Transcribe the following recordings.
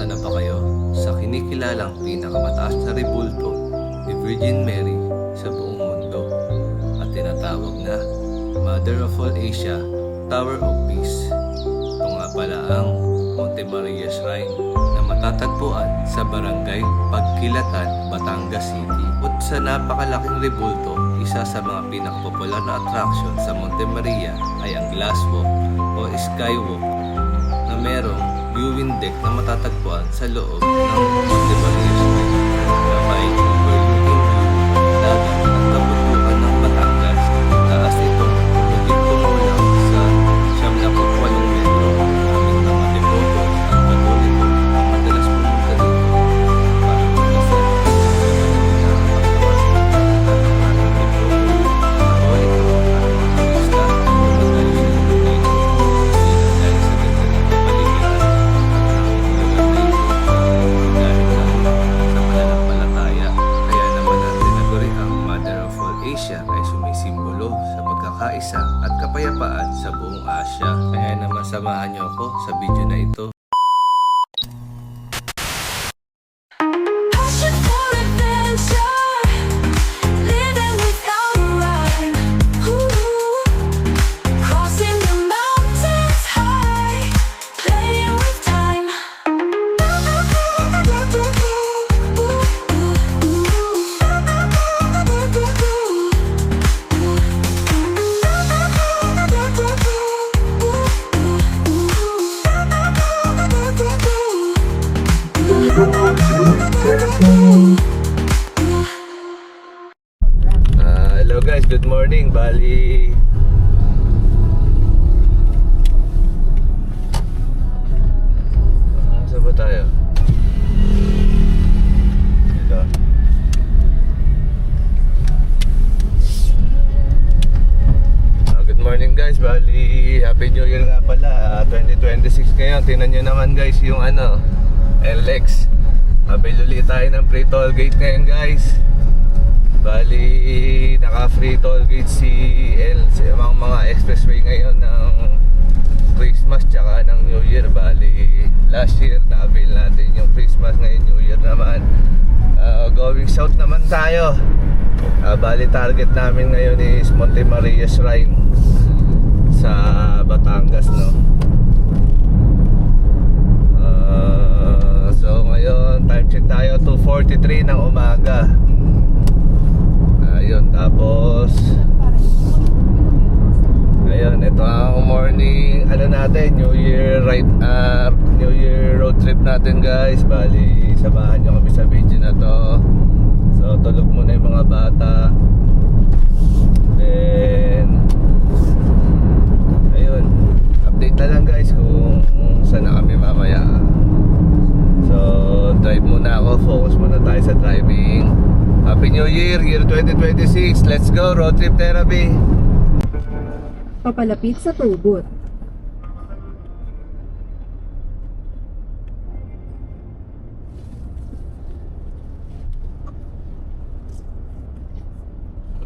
Napunta na ba kayo sa kinikilalang pinakamataas na rebulto ni Virgin Mary sa buong mundo at tinatawag na Mother of all Asia, Tower of Peace? Ito nga pala ang Monte Maria Shrine na matatagpuan sa Barangay Pagkilatan, Batangas City. At sa napakalaking rebulto, isa sa mga pinakapopular na attraction sa Monte Maria ay ang Glass Walk o Skywalk na merong viewing deck na matatagpuan sa loob ng Monte Maria Shrine na may overlooking view, dagat at kabundukan ng Batangas. Taas ito, higit kumulang sa 78 metro. Maraming mga devoto at katoliko ang madalas pumunta dito para magdasal sa Asia ay sumisimbolo sa pagkakaisa at kapayapaan sa buong Asya. Kaya naman samahan niyo ako sa video na ito. Hello guys, good morning. Bali saan ba tayo? Ito. Good morning guys. Bali Happy New Year nga pala. 2026 ngayon. Tingnan nyo naman guys yung LX. Mabili ulit tayo ng free toll gate ngayon guys. Bali naka free toll gate si mga expressway ngayon ng Christmas tsaka ng New Year. Bali last year na-avail natin yung Christmas, ngayon New Year naman. Going south naman tayo. Bali target namin ngayon is Monte Maria Shrine sa Batangas, no? So ngayon time check tayo 2:43 ng umaga. Ayun, tapos ayun, ito ang morning natin, New Year New Year road trip natin guys. Bali samahan nyo kami sa video na to. So tulog muna yung mga bata. Then ayun, update na lang guys kung saan na kami mamaya. So drive muna ako, focus muna tayo sa driving. Happy New Year, year 2026. Let's go, road trip therapy. Papalapit sa toll booth.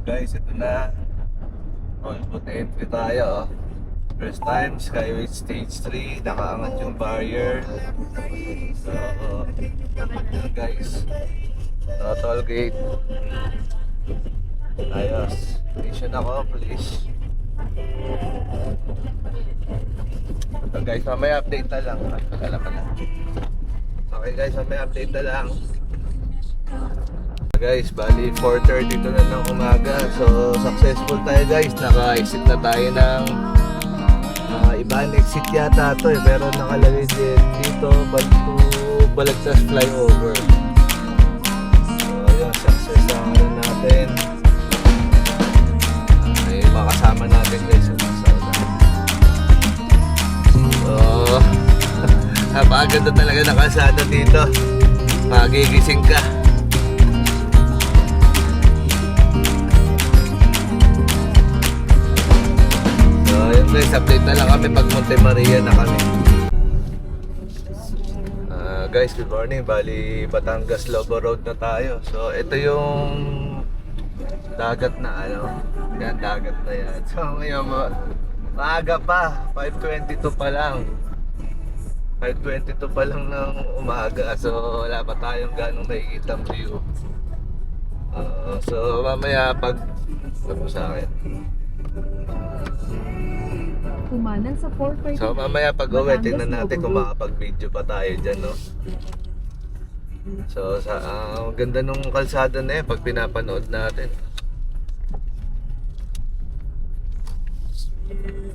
Guys, ito na. Toll booth entry tayo. First time, Skyway Stage 3. Nakaangat yung barrier. So, yun guys. No toll gate. Ayos. Mission ako, please. So guys, mamaya update na lang. Okay guys, mamaya update na lang. Guys, bali 4:30 na ng umaga. So successful tayo guys. Naka-exit na tayo ng ibang exit yata ito pero nakalagay din dito Balagtas flyover. So yun, success ang natin. May makasama natin guys sa sauna. So napakaganda talaga na kalsada dito. Magigising ka. Guys, update na lang kami pag Monte Maria na kami. Guys, good morning. Bali Batangas Lobo Road na tayo. So ito yung dagat na yan, dagat na yan. So ngayon maaga pa, 5:22 pa lang. 5:22 pa lang ng umaga, so wala pa tayong ganong nakikitang view. So mamaya pag ano sa akin. Kumanan sa 4:30. So mamaya pag uwi, tingnan natin kung makapag-video pa tayo dyan, no? So sa ganda nung kalsada na yan pag pinapanood natin.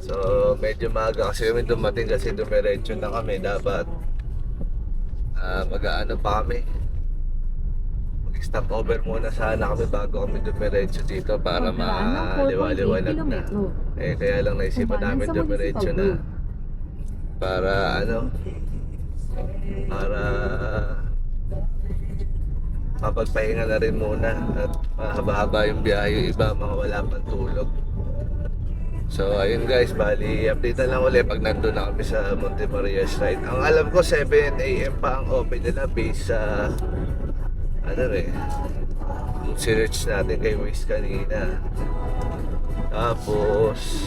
So medyo maaga kasi kami dumating kasi dumiretso na kami. Dapat mag-aano pa kami, mag-stop over muna sana kami bago kami dumiretso dito para maliwaliwanag na. Eh kaya lang naisipan namin dumiretso na para para mapagpahinga na rin muna at mahaba-haba yung biyahe, yung iba mga wala pang tulog. So ayun guys, bali update na lang ulit pag nandun na kami sa Monte Maria site. Ang alam ko 7 AM pa ang open nila based sa yung search natin kay Waze kanina. Tapos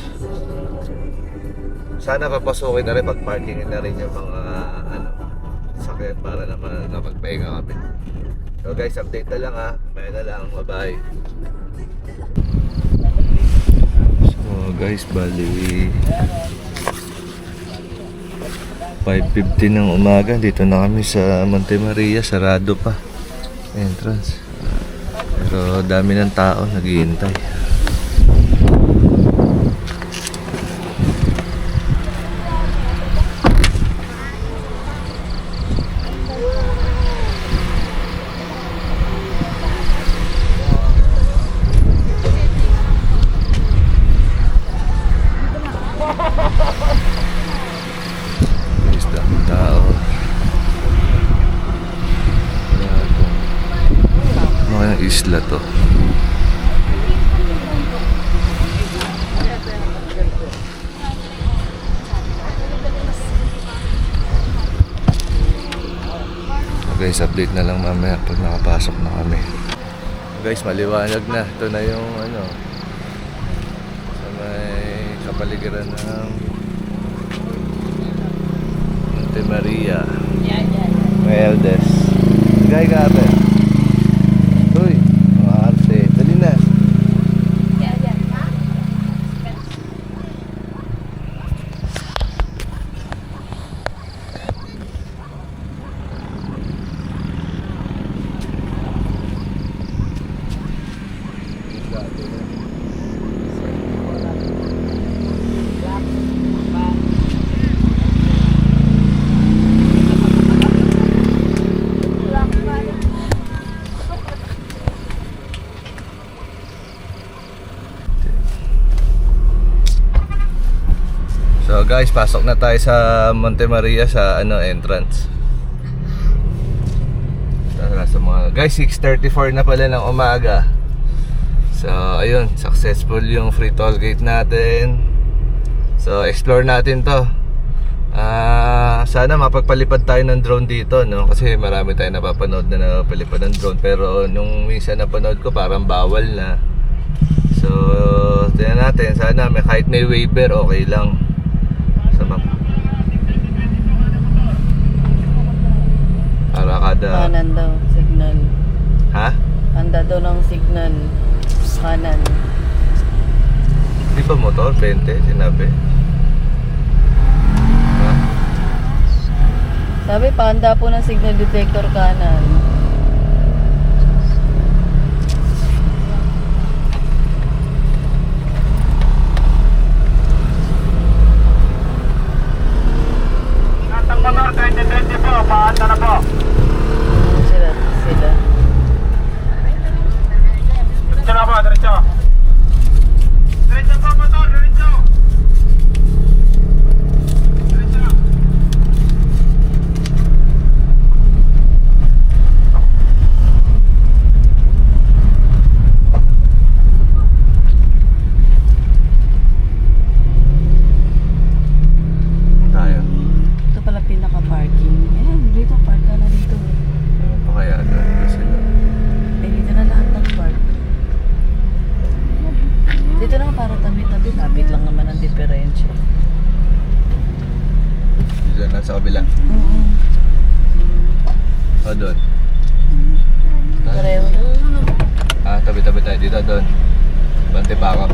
sana papasukin na rin, pag-parkingin na rin yung mga sakyan para naman napagpahinga kami. So guys, update na lang ha. May na lang, bye-bye. So guys, bali 5:50 ng umaga. Dito na kami sa Monte Maria. Sarado pa entrance. Pero dami ng tao naghihintay. Guys, daming tao. Ano kayang isla to? Guys, update na lang mamaya pag nakapasok na kami. Guys, maliwanag na. Ito na yung sa may kapaligiran ng Monte Maria. May eldest. Gay ka ate. Uy, mga arte. Dali na. So guys, pasok na tayo sa Monte Maria sa entrance. Sa mga guys, 6:34 na pala ng umaga. So ayun, successful yung free toll gate natin. So explore natin to. Sana mapagpalipad tayo ng drone dito, no? Kasi marami tayong napapanood na napalipad ng drone. Pero nung minsan napanood ko parang bawal na. So tingnan natin, sana kahit may waiver okay lang. Para kada kanan daw, signal. Ha? Handa daw ng signal. Kanan. Di ba motor? 20, sinabi. Ha? Sabi, pahanda po ng signal detector kanan. Natang motor, 2020 po, paanda na po. Sila. Diretso na po, diretso. Diretso po, motor, diretso. Diretso. Tayo. Ito pala pinaka-parking. Ayan, dito, park ka na dito. Ano pa kaya doon sila? Eh, dito na lahat ng park. Dito na para tabi-tabi. Lapit lang naman ang diferensya. Dito na sa kabila. O, doon. Pareho. Tabi-tabi tayo dito, doon. Bante pa ako.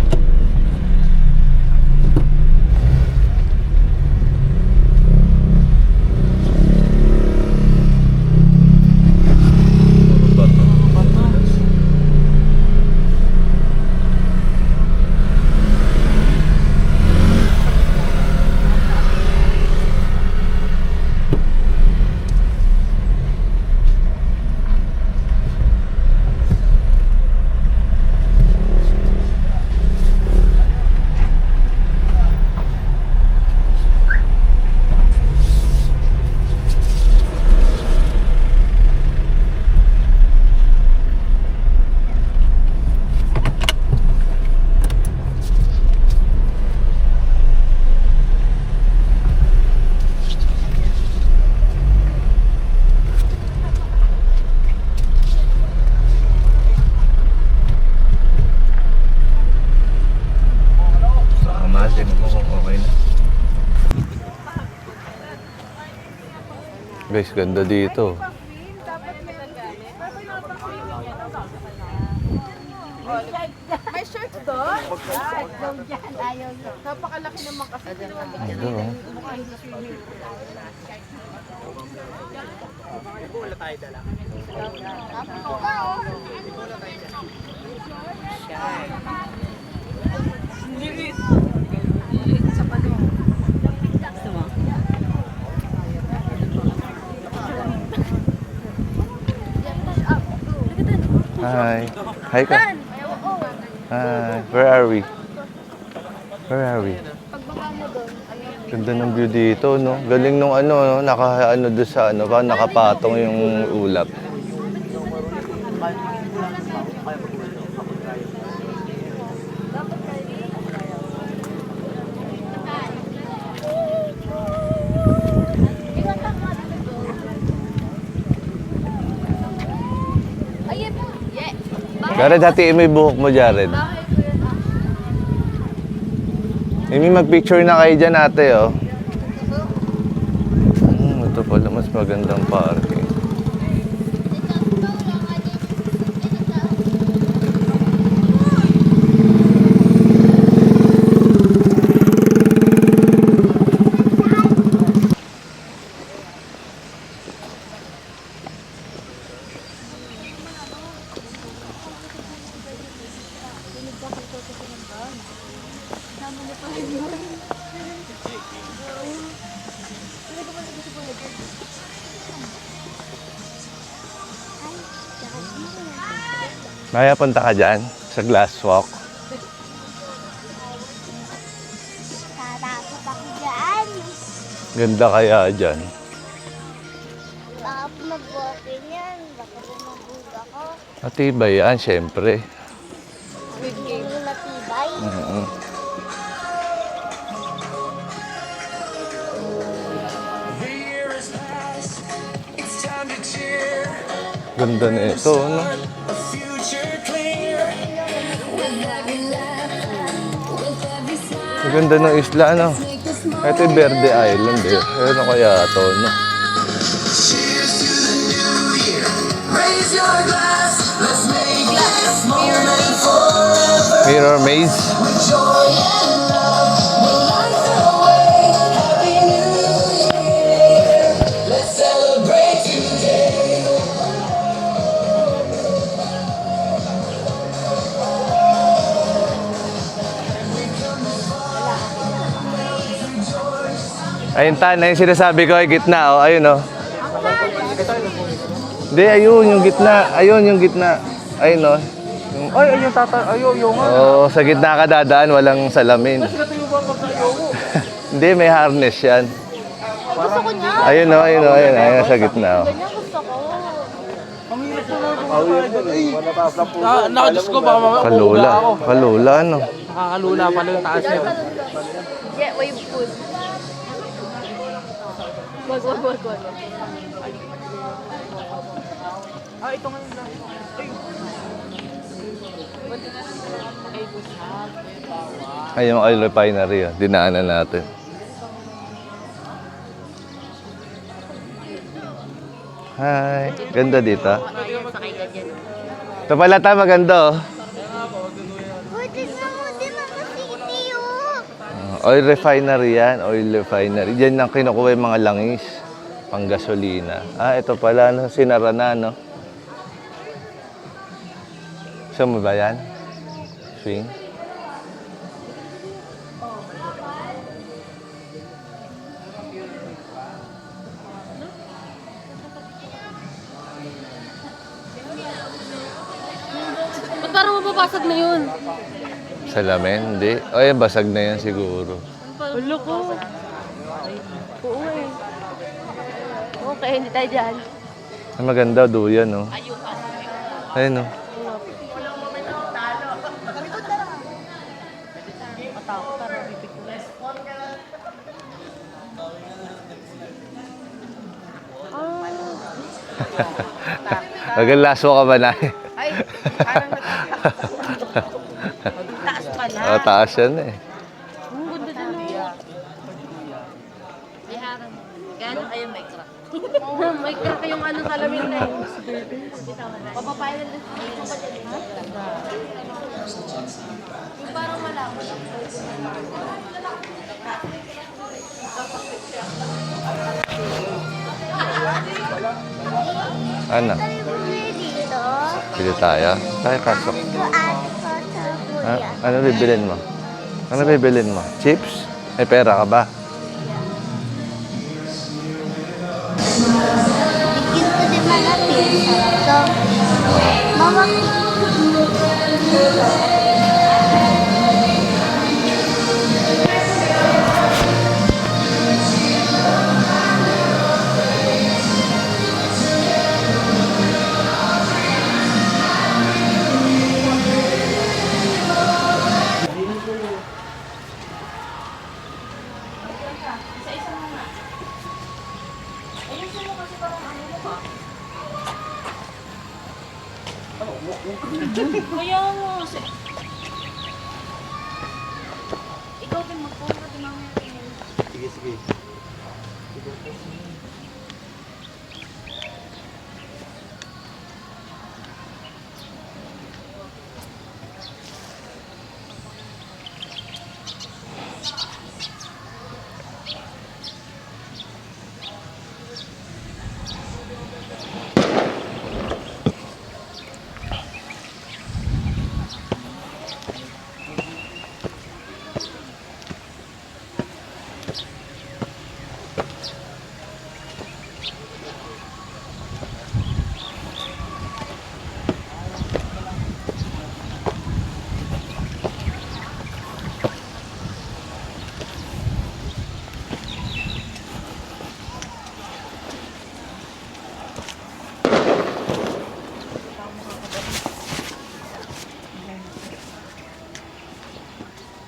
Tingnan mo kung okay na. Guys, ganda dito. May shirt doon? Ayaw niya. Napakalaki naman kasi. Ano, oh. Gusto mo? Hi. Hi ka. Hi. Where are we? Where are we? Ganda ng view dito, no? Galing nung ano, no? Naka-ano doon sa ano, pa nakapatong yung ulap. Jared, hatiin mo yung buhok mo, Jared. Amy, mag-picture na kayo dyan, ate, oh. Ito pala, mas magandang parking. Maya, punta ka dyan sa glass walk. Tatakot ako dyan. Ganda kaya dyan. Baka po mag-walking yan. Baka po mag-bug ako. Matibay yan, syempre. Hindi matibay. Ganda na ito, no? Ang ganda ng isla, no? Ito yung Verde Island, eh. Ano kaya ito, no? Mirror Maze. Ayun, Tan, yung sinasabi ko ay gitna, oh. Ayun, oh. Hindi, ayun, yung gitna. Ayun, yung gitna. Ayun, oh. Ay, ayun tata. Ayun nga. Oo, sa gitna ka dadaan, walang salamin. Hindi, may harness yan. Gusto ko niya. Ayun, oh, ayun, oh, ayun, ayun, sa gitna, oh. Ganyan gusto ko. Nakadiyos ko baka mamaya Kalula, kalula, ano? nakakalula pala yung taas niya. Yeah, wave food. Wag. Ah, ito ngayon lang. Ayun, yung oil refinery, oh. Dinaanan natin. Hi. Ganda dito. Ito pala tayo maganda oh. Uy, tignan mo din ang city, oh. Oil refinery yan. Oil refinery. Diyan ang kinukuha yung mga langis. Pang gasolina. Ito pala. No? Sinara na, no? Saan mo ba yan? Swing? Ba't parang mapapasag na yun? Salamin? Hindi. O yan, basag na yan siguro. Ulo ko. Oo eh. Okay, hindi tayo dyan. Ay, maganda, duyan, no? Ayun, no? Magalaso ka ba na? Ay, parang taas pala. Taas yan eh. Ang ganda dyan oh. May harang. Gano'n kayo may crack? May crack yung ano salamin na yun. Papapayan na dito pa dyan. Ha? Yung parang malabo. Ano? Bumili dito. Pili tayo. Tayo pasok. Ito ate ko sa kuya. Ano bibilin mo? Ano bibilin mo? Chips? May pera ka ba? Bigyan ko din malapit. So, mama,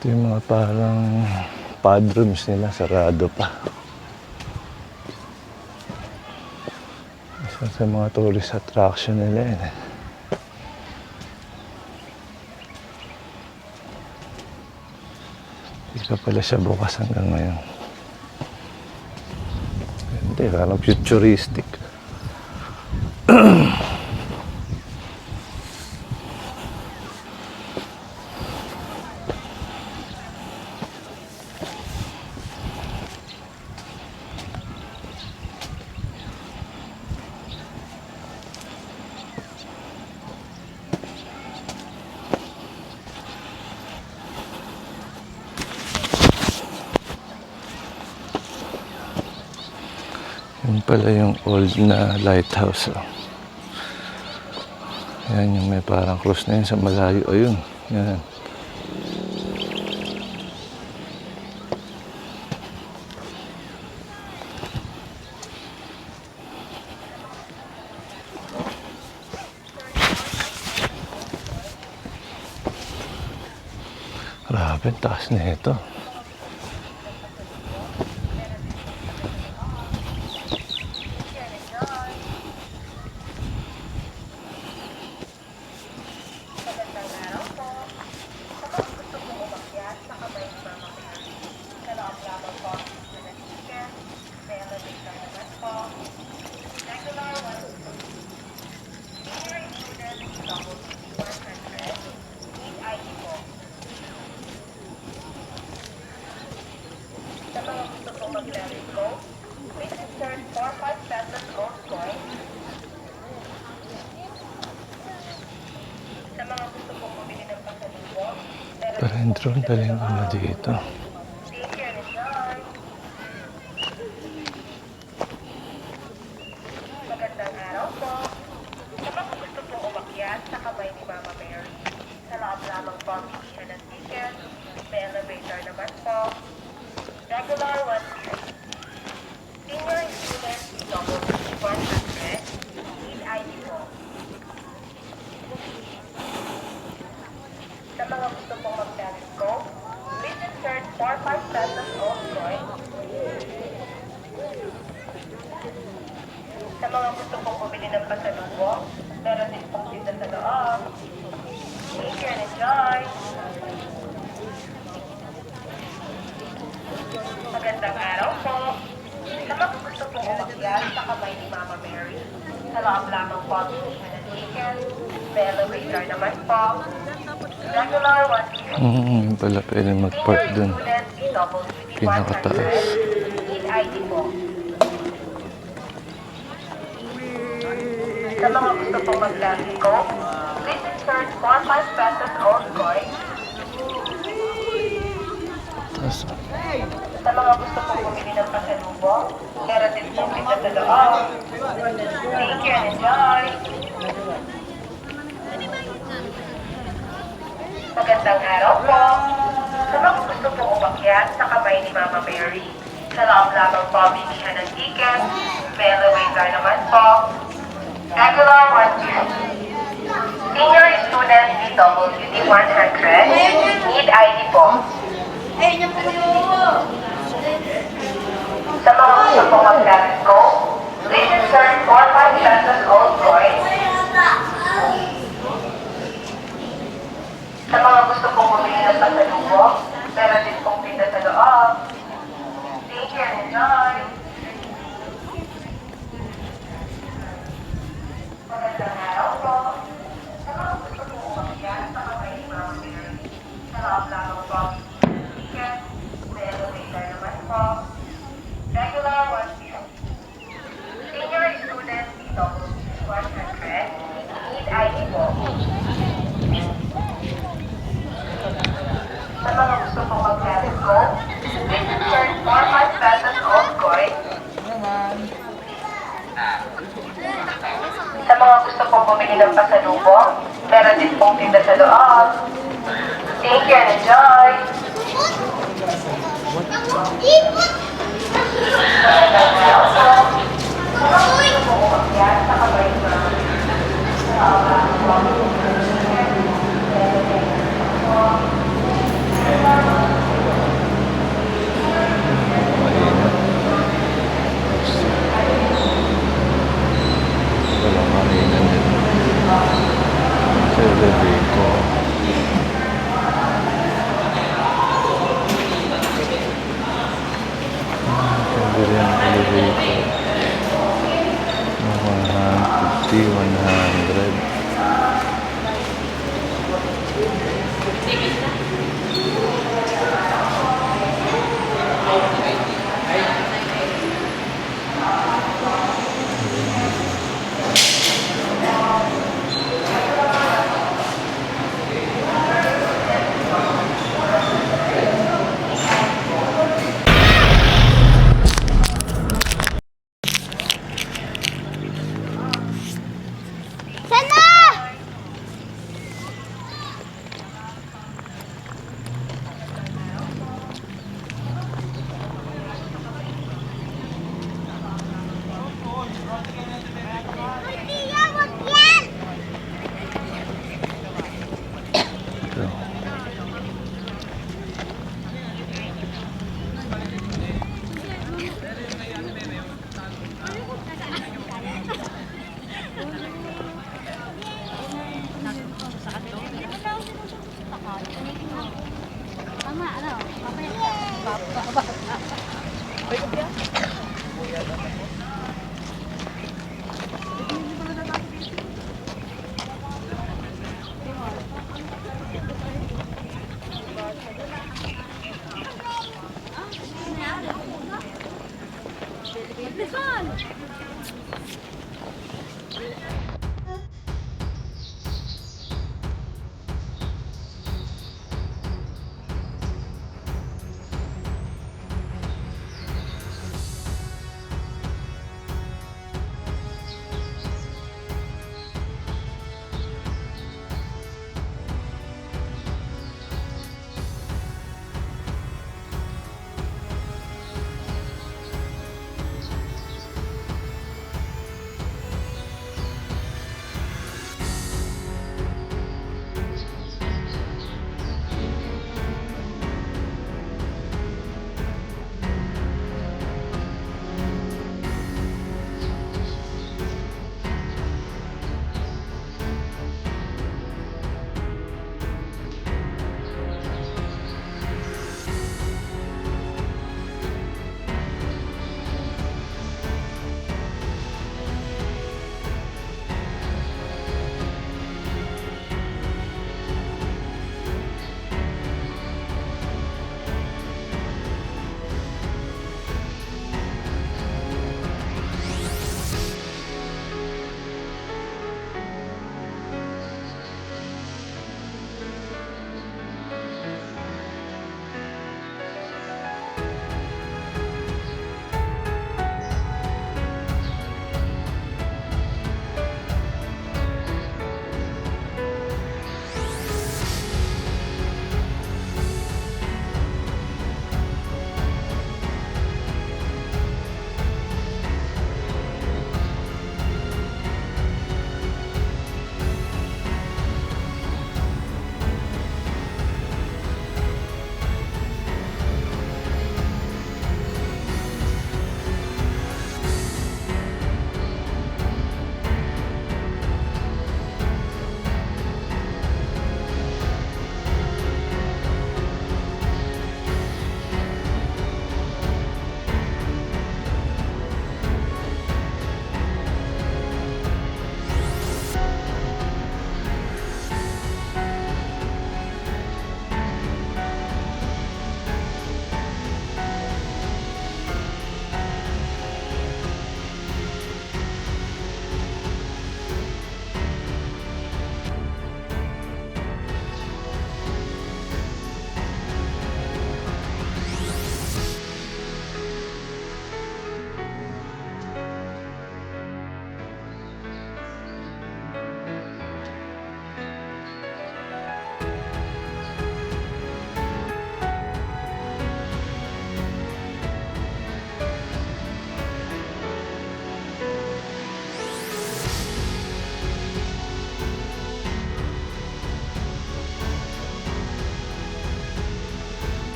Ito yung mga parang pad rooms nila, sarado pa. Isa sa mga tourist attraction nila yun eh. Hindi pa pala siya bukas hanggang ngayon. Hindi, parang futuristic. Yun pala yung old na lighthouse. Oh. Yan yung may parang cross na yun sa malayo. Ayun. Yan. Grabe, taas na ito. Para yung drone, dalhin ko na dito. Magandang araw po. Kapag gusto po umakyat sa kamay ni Mama Mary, sa loob lamang po ang bilihan ng ticket, may elevator naman po. Regular 150. Senior student, double 100. Need ID po. Sa mga gusto pong mag-telescope, please insert 4-5 pesos old coin. Sa mga gusto pong bumili ng pasalubong, meron din pong tinda sa loob. Thank you and enjoy! Magandang araw po! Sa mga gusto pong umakyat sa kamay ni Mama Mary, sa loob lamang po ang bilihan ng ticket, may elevator naman po. Regular 150. Yung pala pwede mag-park dun. Pinakataas. Need ID po. Sa mga gusto pong mag-telescope, please insert 4-5 pesos old coin. Tapos, Sa mga gusto pong bumili ng pasalubong, meron din pong tinda sa loob. Thank you and enjoy! Magandang araw po! Sa mga gusto pong umakyat sa kamay ni Mama Mary, sa loob lamang po ang bilihan ng ticket, may elevator naman po. Regular 150. Senior student DWD 100. Need ID po. Sa mga gusto pong mag-telescope, please insert 4-5 pesos old coin. Sa mga gusto pong bumili ng pasalubong, meron din pong tinda sa loob. Thank you and enjoy! Magandang araw po. Sa mga gusto pong umakyat sa kamay ni Mama Mary, sa loob lamang po ang ticket, may elevator naman po. Regular 150. Senior student DWD 100. Need ID po. Sa mga gusto pong mag-telescope, please insert 4-5 pesos old coin. Sa mga gusto pong bumili ng pasalubong, meron din pong tinda sa loob. Thank you and enjoy! Magandang araw po. Sa mga gusto pong umakyat sa kamay ni Mama Mary, sa loob lamang po ang bilihan ng ticket, may elevator po. walang marinan din. Sa elevator. Pwede rin ang elevator. 150, 100. Sana! Maria, wag yan! Ito. Tama, ano? Listen!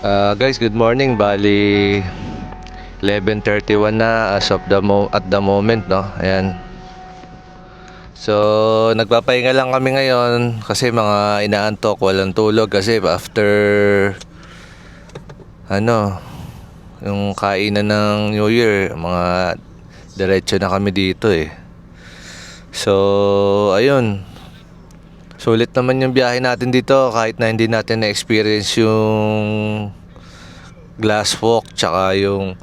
Guys, good morning. Bali 11:31 na as of at the moment, no. Ayan. So, nagpapahinga lang kami ngayon kasi mga inaantok, walang tulog kasi after yung kainan ng New Year, mga diretso na kami dito eh. So, ayun. Sulit naman yung biyahe natin dito kahit na hindi natin na-experience yung glass walk tsaka yung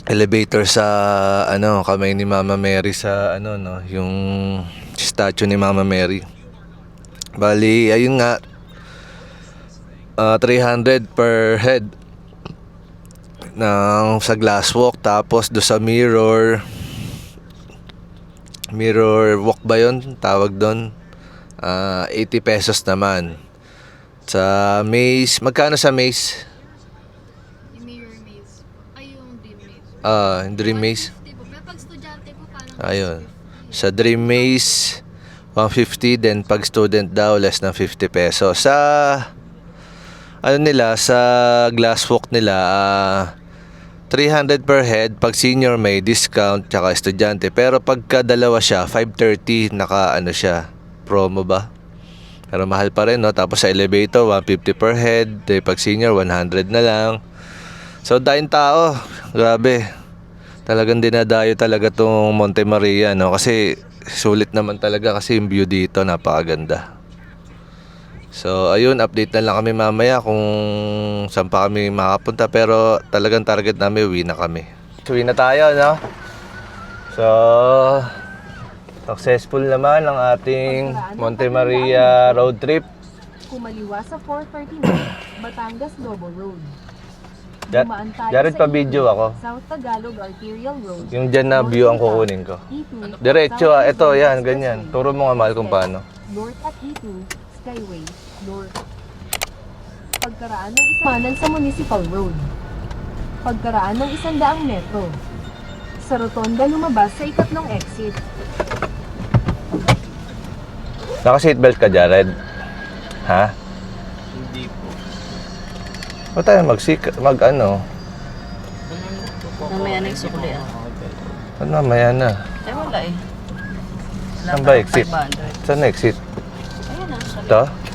elevator sa kamay ni Mama Mary sa yung statue ni Mama Mary. Bali, ayun nga, 300 per head sa glass walk, tapos do sa mirror walk ba yun tawag doon, 80 pesos naman. Sa maze, magkano sa maze? Yung mirror maze. Ay, yung dream maze. Dream maze. 150 po. Pero pag estudyante po, parang Ayun. Sa dream maze 150, then pag student daw less than 50 pesos. Sa sa glass walk nila 300 per head. Pag senior may discount, tsaka estudyante. Pero pagka dalawa siya 530, siya, promo ba? Pero mahal pa rin, no? Tapos sa elevator 150 per head. Pag senior 100 na lang. So daing tao, grabe. Talagang dinadayo talaga tong Monte Maria, no? Kasi sulit naman talaga kasi yung view dito napakaganda. So ayun, update na lang kami mamaya kung saan pa kami makapunta, pero talagang target namin uwi na kami. Uwi na tayo, no? So successful naman ang ating Monte Maria road trip. Kumaliwa sa 439 Batangas Lobo Road. Dumaan tayo Jared, sa pa video ako. South Tagalog Arterial Road. Yung dyan na view ang kukunin ko. E2, Diretso ito, South yan, Expressway. ganyan. Turo mo nga mahal kung paano. North at E2, Skyway, North. Pagkaraan ng isamanan sa Municipal Road. Pagkaraan ng 100 metro. Sa rotonda lumabas sa ikatlong exit. Naka-seatbelt ka, Jared? Ha? Hindi po. O tayo Mamaya na yung sukli mamaya na. wala eh. Saan ba exit? Saan na exit? Ayun na. Ito?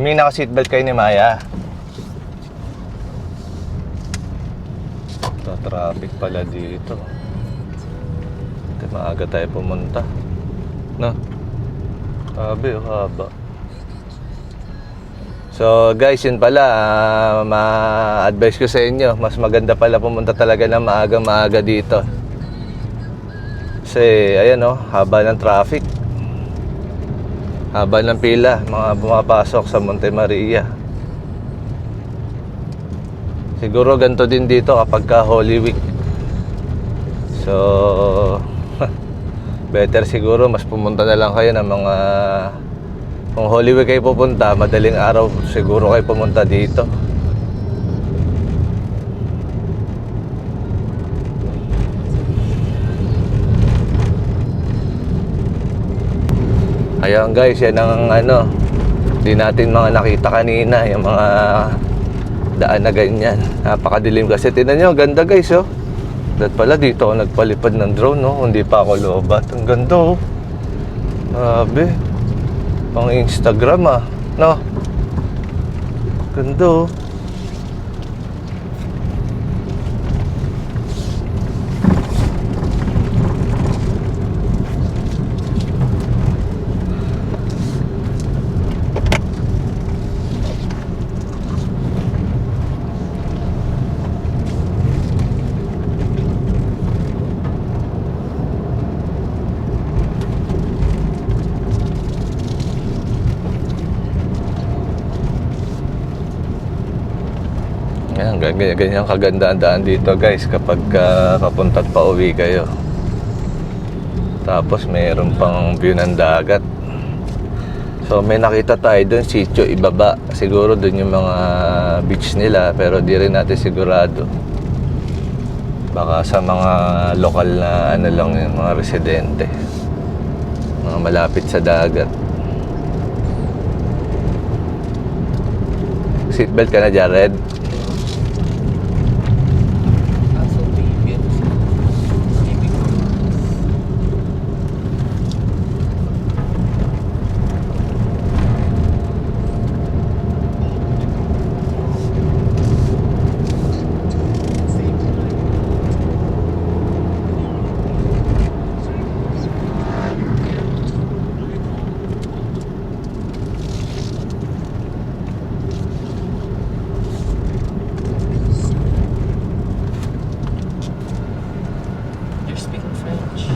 May naka-seatbelt kayo ni Maya. Traffic pala dito. Maaga tayo pumunta. No? Haba. So guys, yun pala, ma-advise ko sa inyo, mas maganda pala pumunta talaga ng maaga dito. Kasi ayan haba ng traffic. Haba ng pila, mga bumapasok sa Monte Maria. Siguro ganito din dito kapag ka Holy Week. So better siguro mas pumunta na lang kayo ng mga, kung Holy Week kayo pupunta, madaling araw siguro kayo pumunta dito. Ayan guys, yan ang di natin mga nakita kanina, yung mga daan na ganyan. Napakadilim kasi. Tingnan nyo, ganda guys Dahil pala dito ako nagpalipad ng drone, hindi pa ako lobat. Ang ganda Grabe. Pang Instagram no? Ganda Yan, ganyan kaganda ang daan dito guys kapag papunta at pauwi kayo. Tapos mayroon pang view ng dagat. So may nakita tayo doon, sitio ibaba. Siguro doon yung mga beach nila, pero di rin natin sigurado. Baka sa mga lokal na ano lang yung mga residente. Mga malapit sa dagat. Seatbelt ka na, Jared? You're speaking French.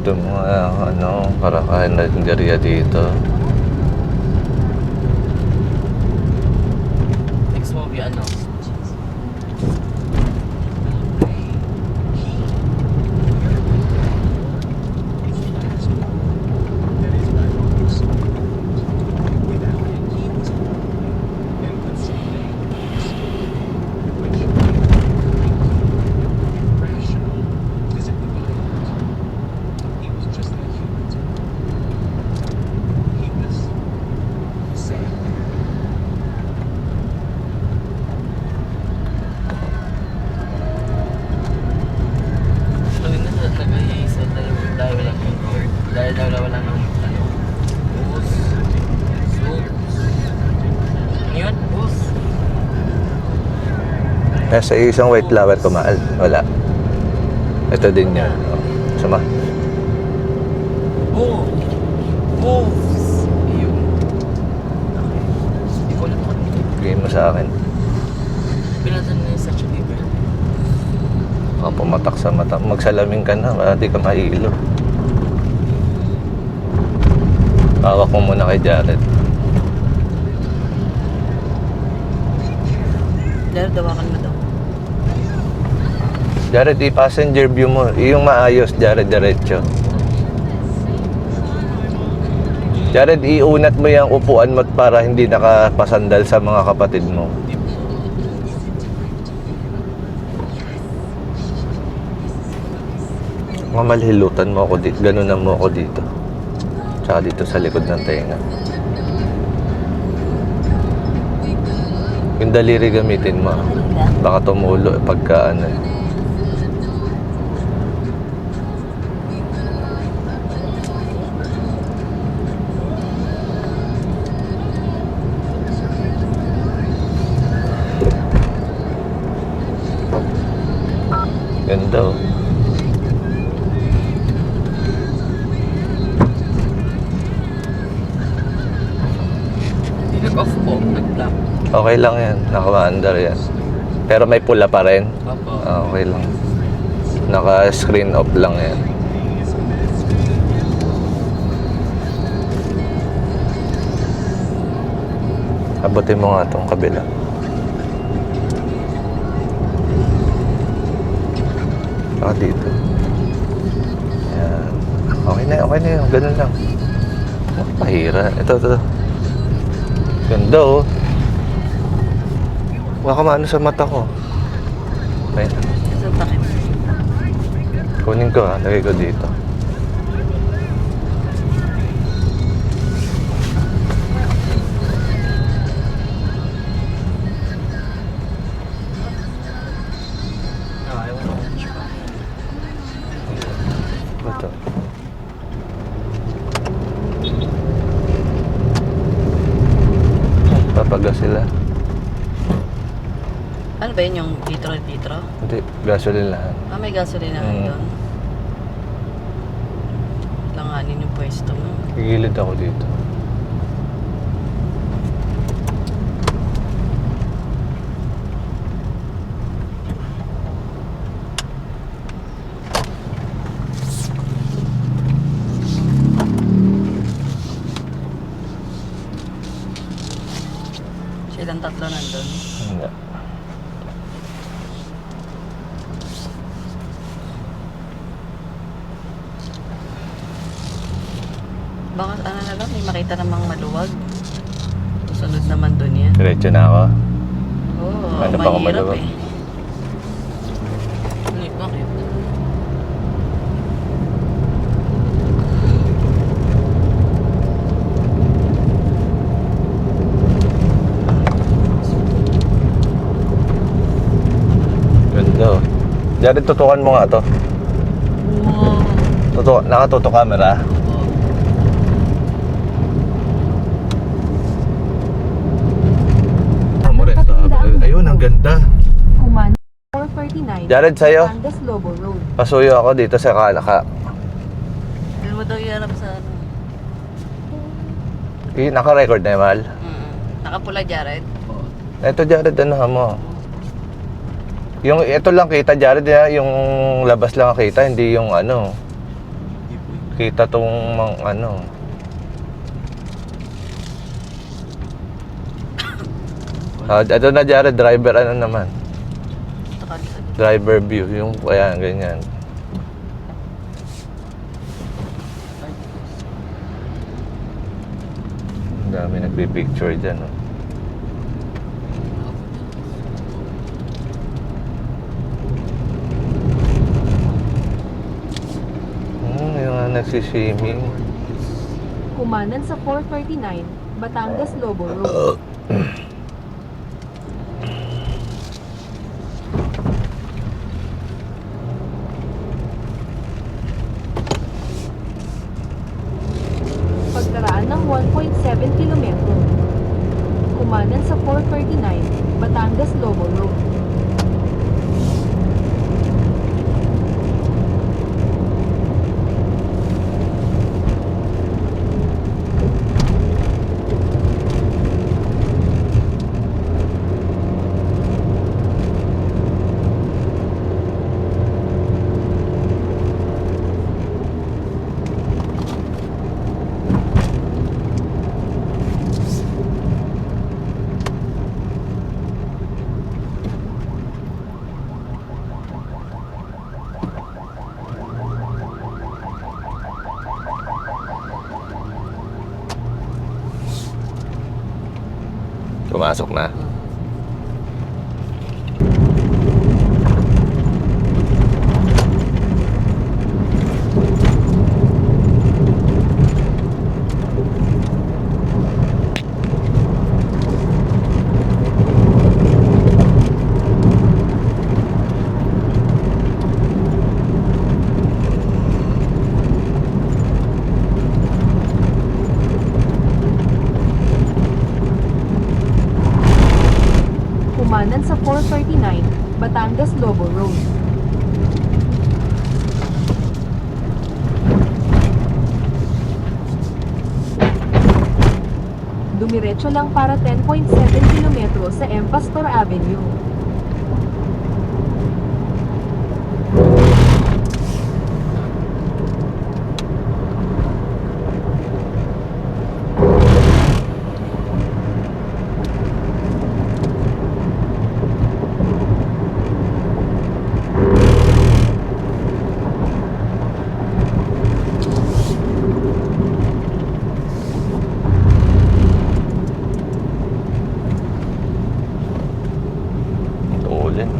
Ito mga ano, karakahan na deriya dito. Next movie, ano? Nag-iisa tayo dahil walang record. Dahil wala nang ano. Bus. Zoom. Yun, bus. Nasa isang white flower kumaal. Wala. Ito din yun. Sama. Oh! Moves! Yun. Okay. Hindi ko alam kung ano. Bigay mo sa akin. Pinatan na yung Statue of Liberty. Baka pumatak sa mata. Magsalamin ka na. Baka di ka mahilo. Hawak mo muna kay Jared. Dahil dawakan mo daw. Jared, i-passenger view mo. Yung maayos, Jared, diretso. Jared, iunat mo yung upuan mo para hindi nakapasandal sa mga kapatid mo. Mamalhilutan mo ako dito. Ganunan mo ako dito. Tsaka dito sa likod ng tenga. Yung daliri gamitin mo. Baka tumulo pagka ano. Ganda oh. Nag-off po. Nag-black. Okay lang yan. Naka-under yan. Pero may pula pa rin. Opo. Okay lang. Naka-screen off lang yan. Abutin mo nga itong kabila. Saka dito. Yan. Okay na yun. Ganun lang. Oh, pahira. Ito. Ganda oh. Baka maano sa mata ko. Ayun. Ito takip. Kunin ko ha. Lagay ko dito. Ito. Papagas sila. Ano ba yun yung litro? Hindi, gasoline lahat. Ah, may gasolina doon. Langanin yung pwesto mo. Gigilid ako dito. Ilang tatlo nandun? Hindi. Baka ano na lang, may makita namang maluwag. Susunod naman dun yan. Diretso na ako. Oo, Ano pa kung mahirap maluwag? eh. Bakit? Ganda oh. Jared, tutukan mo nga to. Nakatuto camera. Ayun, ang ganda. Kuman 439 Jared, sa'yo. Batangas Lobo Road. Pasuyo ako dito sa Kalaka. Hindi mo daw iharap sa ano. Naka-record na yung mahal. Nakapula, Jared. Ito Jared, ano mo? Yung ito lang kita Jared, yung labas lang kita, hindi yung ano. Kita tong ano. Ito na Jared, driver ano naman. Driver view, yung ayan, ganyan. Ang dami nagpipicture dyan, oh. Yung nagsiswimming. Kumanan sa 439 Batangas Lobo Road. Pagkaraan ng 1.7 kilometro. Kumanan sa 439 Batangas Lobo Road. Pumasok na. Kumanan sa 439 Batangas Lobo Road. Dumiretso lang para 10.7 kilometro sa M. Pastor Avenue. Ulan.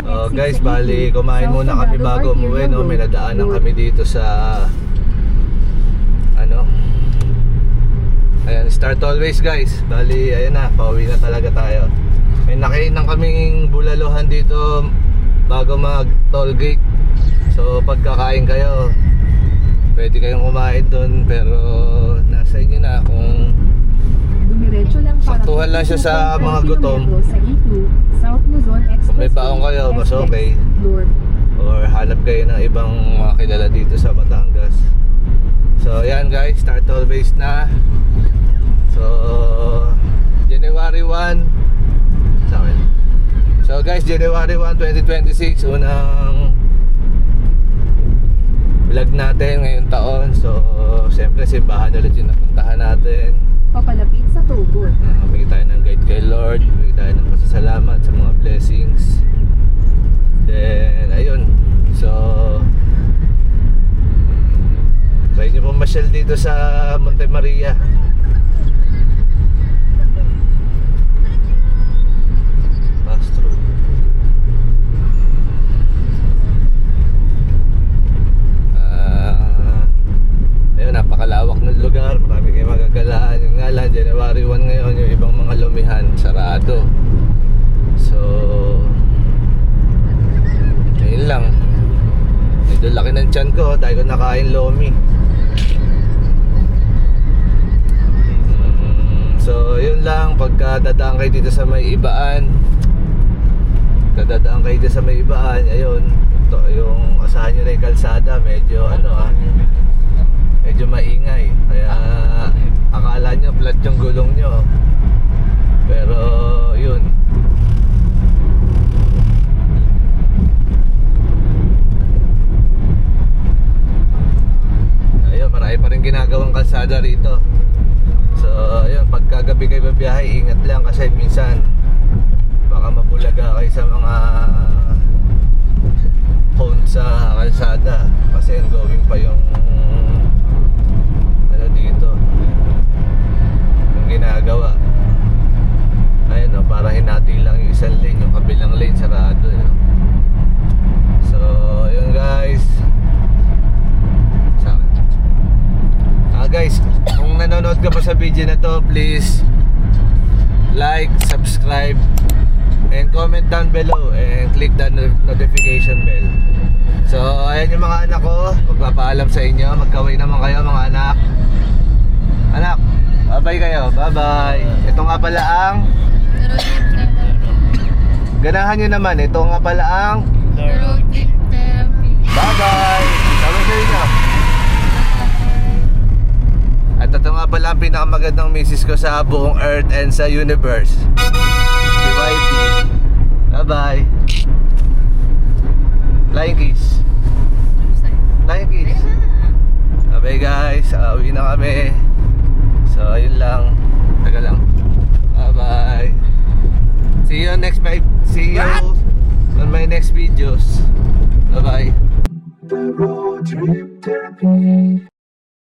Oh guys, bali kumain muna kami bago umuwi, no? May nadaanan kami dito sa ano. Ayan, start always guys. Bali, ayan na, pauwi na talaga tayo. May nakainan kaming bulaluhan dito bago mag toll gate. So pagkakain kayo, pwede kayong kumain doon, pero nasa inyo na kung Dumiretso lang para saktuhan lang siya sa mga gutom. Sa E2, South Luzon Expressway. Kung may baon kayo, mas okay. North. Or hanap kayo ng ibang mga kilala dito sa Batangas. So yan guys, start always na. So January 1 sa akin. So guys, January 1, 2026, unang vlog natin ngayong taon. So siyempre simbahan ulit yung napuntahan natin. Papalapit sa tugon. Bigyan tayo ng guide kay Lord, bigyan tayo ng pasasalamat sa mga blessings. Then ayun, so try nyo pong masyal dito sa Monte Maria. Pass through. Ayun, napakalawak ng lugar, marami kayong magagalaan. Yung nga lang, January 1 ngayon, yung ibang mga lumihan sarado. So ayun lang, medyo laki ng tiyan ko dahil ko nakain lomi. So yun lang, pagka dadaan kayo dito sa may ibaan, ayun, ito, yung asahan nyo na yung kalsada, medyo medyo maingay. Kaya akala nyo flat yung gulong nyo, pero yun, ayun, marami pa rin ginagawang kalsada rito. So ayun, pagkagabi kayo babiyahe, ingat lang kasi minsan baka mabulaga kayo sa mga phone sa kalsada kasi ongoing pa yung dito yung ginagawa. Ayun, para hinati lang yung isang lane, yung kabilang lane sarado. So ayun guys, sa akin. Guys, kung nanonood ka pa sa video na to, please like, subscribe, and comment down below and click the notification bell. So ayan yung mga anak ko, magpapaalam sa inyo. Magkaway naman kayo mga anak. Anak, bye-bye kayo, bye-bye. Ito nga pala ang ganahan nyo naman, ito nga pala ang bye-bye. Sabi sa inyo. At ito nga pala ang pinakamagandang misis ko sa buong earth and sa universe, si YT. Bye-bye. Flying kiss. Flying kiss. Bye guys, uwi na kami. So ayun lang. Taga lang. Bye-bye. See you on my next videos. Bye-bye.